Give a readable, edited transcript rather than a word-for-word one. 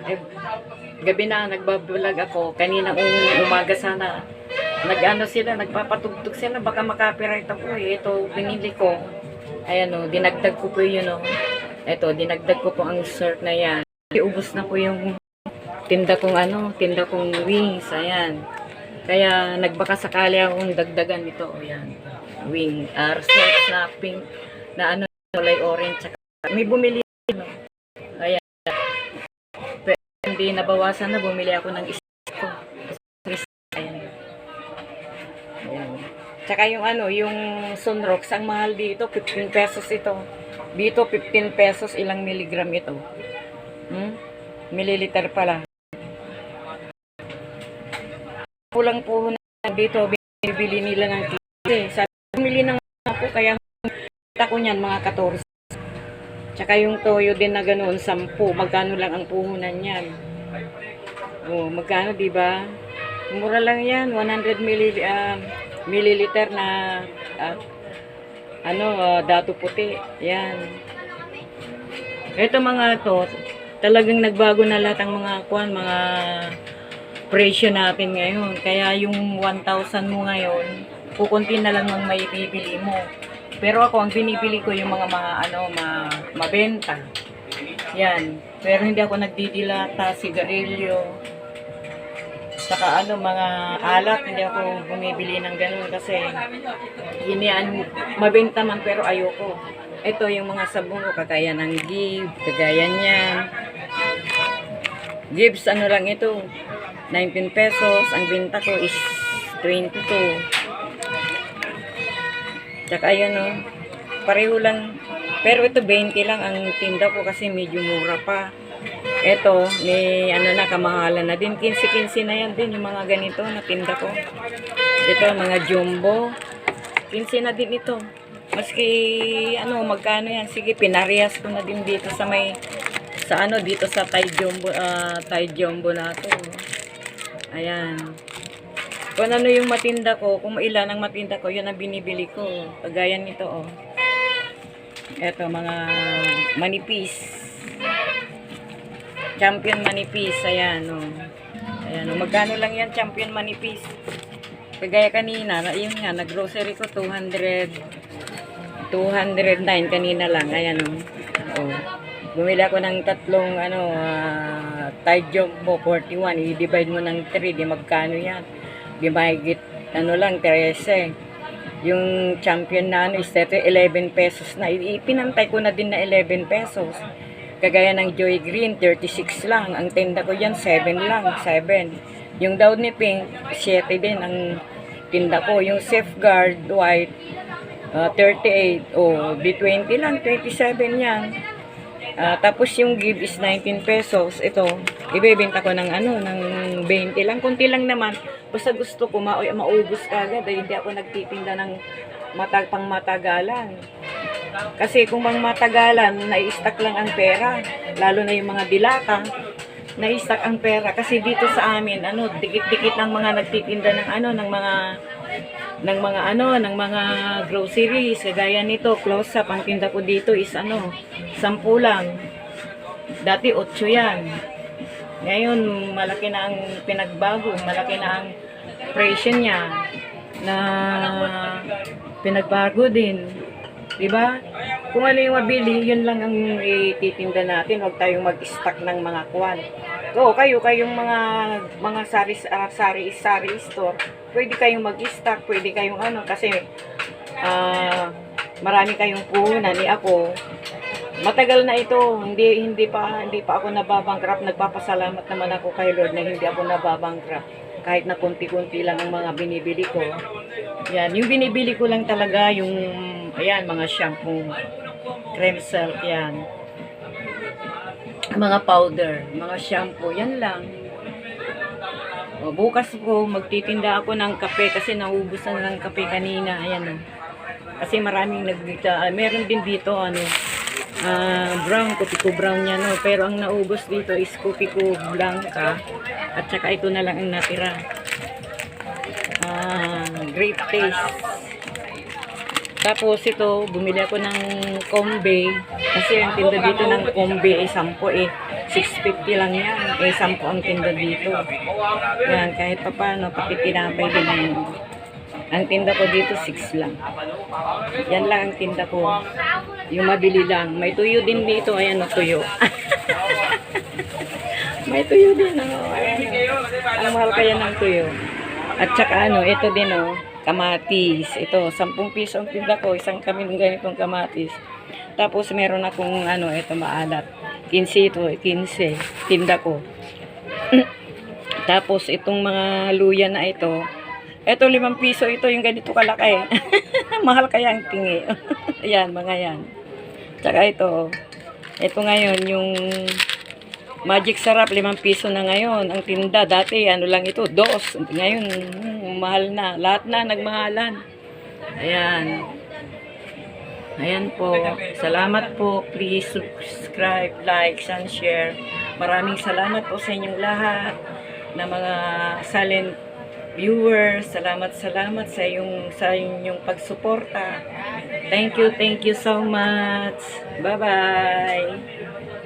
Eh, gabi na, nagbablog ako. Kanina umaga sana. Nag-ano sila, nagpapatugtog sila. Baka makapiright ako eh. Ito, binili ko. Ayan o, dinagdag ko po yun o. Ito, dinagdag ko po ang shirt na yan. Ubus na po yung tinda kong wings. Ayan. Kaya nagbaka sakali akong dagdagan ito. Ayan. Wing. Shirt na pink. Na ano, kulay orange. Tsaka, may bumili. Ayan. Pero hindi nabawasan na. Bumili ako ng isa ko. Ayan. Ayan. Tsaka yung yung Sunrox, ang mahal dito, 15 pesos ito. Dito, 15 pesos, ilang miligram ito. Mililiter pala. Kulang po na dito, binibili nila ng 15. Sabi, bumili ng ako, kaya kita ko niyan, mga 14. Tsaka yung toyo din na ganoon, 10. Magkano lang ang puhunan niyan? Oh, magkano, diba? Mura lang yan, 100 mililiter na dato puti. Yan. Ito mga to, talagang nagbago na lahat ang mga presyo natin ngayon. Kaya yung 1,000 mo ngayon, kukunti na lang ang may bibili mo. Pero ako, ang binibili ko yung mga mabenta. Yan. Pero hindi ako nagdidilata, sigarilyo. Saka mga alak, hindi ako bumibili ng ganun kasi mabenta man pero ayoko. Ito yung mga sabon ko, kagaya ng Gibbs, kagaya niyan. Gibbs, lang ito, 19 pesos. Ang benta ko is 22. Tsaka ayan pareho lang. Pero ito 20 lang ang tinda ko kasi medyo mura pa. Ito, may kamahalan na din. 15-15 na yan din yung mga ganito na tinda ko. Ito, mga jumbo. 15 na din ito. Maski, magkano yan. Sige, pinarehas ko na din dito sa dito sa Thai jumbo na ito. Ayan. Kung ano yung matinda ko, kung ilan ang matinda ko, yun ang binibili ko. Kagaya nito, oh. Ito, mga manipis. Champion manipis, ayan, Ayan, magkano lang yan, champion manipis. Kagaya kanina, yun nga, nag-grocery ko, 209 kanina lang, ayan, Bumili ako ng tatlong, Thai jumbo, 41, i-divide mo ng 3, di magkano yan. Di mahigit, 13. Yung champion na, is 11 pesos na. Ipinantay ko na din na 11 pesos. Kagaya ng Joy Green, 36 lang. Ang tinda ko yan, 7 lang. 7. Yung Downy Pink, 7 din ang tinda ko. Yung Safeguard White, 38. B20 lang, 27 yan. Tapos yung Gibbs is 19 pesos. Ito, ibebenta ko ng ng 20 lang. Kunti lang naman. Basta gusto ko maubos kagad. Hindi ako nagtitinda ng pang-matagalan. Kasi kung matagalan, nai-stack lang ang pera. Lalo na yung mga dilata, nai-stack ang pera. Kasi dito sa amin, dikit-dikit lang mga nagtitinda ng mga groceries. Kagaya nito, close-up. Ang tinda ko dito is 10 lang. Dati 8 yan. Ngayon, malaki na ang pinagbago. Malaki na ang presyo niya na pinagbago din. Diba? Kung ano yung mabili, yun lang ang ititinda natin. Huwag tayong mag-stock ng mga kwan. Kayong mga sari store, pwede kayong mag-stock, pwede kayong kasi marami kayong puhunan. Ako, matagal na ito, hindi pa ako nababankrupt. Nagpapasalamat naman ako kay Lord na hindi ako nababankrupt. Kahit na konti-konti lang ang mga binibili ko. Yan, yung binibili ko lang talaga yung mga shampoo, cream silk, yan. Mga powder, mga shampoo, yan lang. Bukas ko, magtitinda ako ng kape kasi naubos na ng kape kanina. Ayan, Kasi maraming meron din dito, brown, kopi ko brown yan, pero ang naubos dito is kopi ko blanca. At saka ito na lang ang natira. Grape taste. Tapos ito, bumili ako ng kombe. Kasi ang tinda dito ng kombe ay 10 eh. 650 lang yan. Eh, 10 ang tinda dito. Yan, kahit pa paano, pati tinapay din yan. Ang tinda ko dito, 6 lang. Yan lang ang tinda ko. Yung mabili lang. May tuyo din dito. Ayan o, tuyo. May tuyo din o. Ayan o. Ang mahal kaya ng tuyo. At saka ano, ito din o. Kamatis. Ito, 10 piso ang tinda ko. Isang kami ng ganitong kamatis. Tapos meron akong ano, ito maalat. 15 ito, 15. Tinda ko. Tapos itong mga luya na ito. Ito 5 piso ito, yung ganito kalaki. Mahal kaya ang tingi. Ayan, mga yan. Tsaka ito. Ito ngayon, yung Magic Sarap, 5 piso na ngayon. Ang tinda, dati, ano lang ito, 2. Ngayon, mahal na. Lahat na, nagmahalan. Ayan. Ayan po. Salamat po. Please subscribe, like, and share. Maraming salamat po sa inyong lahat na mga silent viewers. Salamat sa inyong pagsuporta. Thank you so much. Bye-bye.